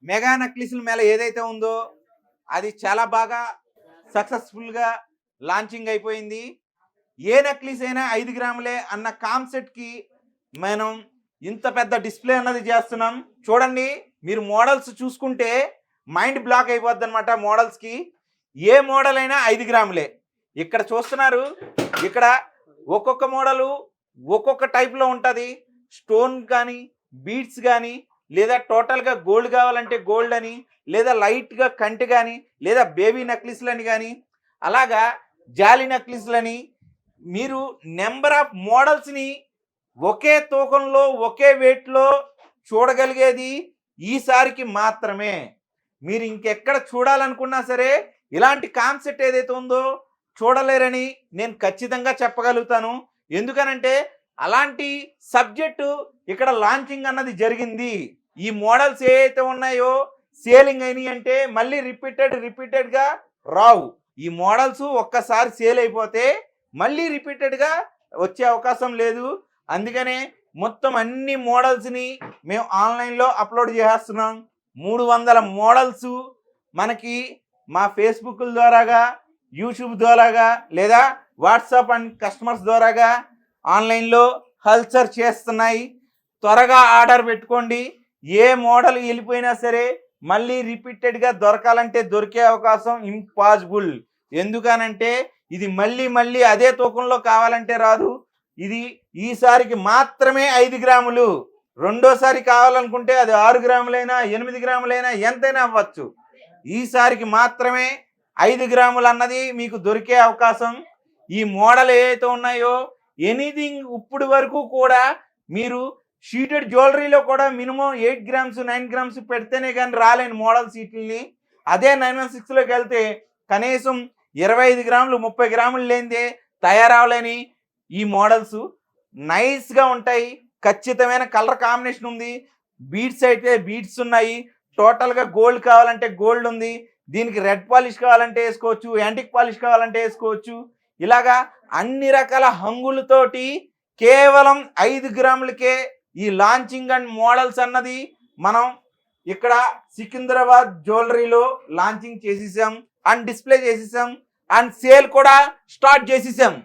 Mega నక్లీసుల Mela ఏదైతే ఉందో అది చాలా బాగా సక్సెస్ఫుల్గా లాంచింగ్ అయిపోయింది. ఏ నక్లీస్ అయినా 5 గ్రాములే అన్న కాన్సెప్ట్కి మనం ఇంత పెద్ద డిస్ప్లే అన్నది చేస్తున్నాం. చూడండి, మీరు మోడల్స్ చూసుకుంటే మైండ్ బ్లాక్ అయిపోద్ది అనమాట. మోడల్స్కి ఏ మోడల్ అయినా 5 గ్రాములే. ఇక్కడ చూస్తున్నారు, ఇక్కడ ఒక్కొక్క మోడలు ఒక్కొక్క టైప్లో ఉంటుంది. స్టోన్ కానీ, బీడ్స్ కానీ, లేదా టోటల్గా గోల్డ్ కావాలంటే గోల్డ్ అని, లేదా లైట్గా కంటి కానీ, లేదా బేబీ నక్లీస్లని కానీ, అలాగా జాలి నక్లీస్లని, మీరు నెంబర్ ఆఫ్ మోడల్స్ని ఒకే తూకంలో ఒకే వెయిట్లో చూడగలిగేది ఈసారికి మాత్రమే. మీరు ఇంకెక్కడ చూడాలనుకున్నా సరే ఇలాంటి కాన్సెప్ట్ ఏదైతే ఉందో చూడలేరని నేను ఖచ్చితంగా చెప్పగలుగుతాను. ఎందుకనంటే అలాంటి సబ్జెక్టు ఇక్కడ లాంచింగ్ అన్నది జరిగింది. ఈ మోడల్స్ ఏవైతే ఉన్నాయో సేలింగ్ అయినాయి అంటే మళ్ళీ రిపీటెడ్గా రావు. ఈ మోడల్స్ ఒక్కసారి సేల్ అయిపోతే మళ్ళీ రిపీటెడ్గా వచ్చే అవకాశం లేదు. అందుకనే మొత్తం అన్ని మోడల్స్ని మేము ఆన్లైన్లో అప్లోడ్ చేస్తున్నాం. 300 మోడల్స్ మనకి మా ఫేస్బుక్ ద్వారాగా, యూట్యూబ్ ద్వారాగా, లేదా వాట్సాప్ అండ్ కస్టమర్స్ ద్వారాగా ఆన్లైన్లో హల్చర్ చేస్తున్నాయి. త్వరగా ఆర్డర్ పెట్టుకోండి. ఏ మోడల్ వెళ్ళిపోయినా సరే మళ్ళీ రిపీటెడ్గా దొరకాలంటే దొరికే అవకాశం ఇంపాసిబుల్. ఎందుకనంటే ఇది మళ్ళీ అదే తూకంలో కావాలంటే రాదు. ఇది ఈసారికి మాత్రమే 5 గ్రాములు. రెండోసారి కావాలనుకుంటే అది 6 గ్రాములైనా 8 గ్రాములైనా ఎంతైనా అవ్వచ్చు. ఈసారికి మాత్రమే 5 గ్రాములు అన్నది మీకు దొరికే అవకాశం. ఈ మోడల్ ఏవైతే ఉన్నాయో ఎనీథింగ్ ఇప్పుడు వరకు కూడా మీరు షీటెడ్ జ్యువెలరీలో కూడా మినిమం 8 గ్రామ్స్ 9 గ్రామ్స్ పెడితేనే కానీ రాలేని మోడల్స్ వీటిని. అదే 916లోకి వెళ్తే కనీసం 25 గ్రాములు 30 గ్రాములు లేనిదే తయారవలేని ఈ మోడల్స్ నైస్గా ఉంటాయి. ఖచ్చితమైన కలర్ కాంబినేషన్ ఉంది. బీడ్స్ అయితే బీడ్స్ ఉన్నాయి. టోటల్గా గోల్డ్ కావాలంటే గోల్డ్ ఉంది. దీనికి రెడ్ పాలిష్ కావాలంటే వేసుకోవచ్చు, యాంటిక్ పాలిష్ కావాలంటే వేసుకోవచ్చు. ఇలాగా అన్ని రకాల హంగులతోటి కేవలం 5 గ్రాములకే ఈ లాంచింగ్ అండ్ మోడల్స్ అన్నది మనం ఇక్కడ సికింద్రాబాద్ జ్యువెలరీలో లాంచింగ్ చేసేసాం అండ్ డిస్ప్లే చేసేసాం అండ్ సేల్ కూడా స్టార్ట్ చేసేసాం.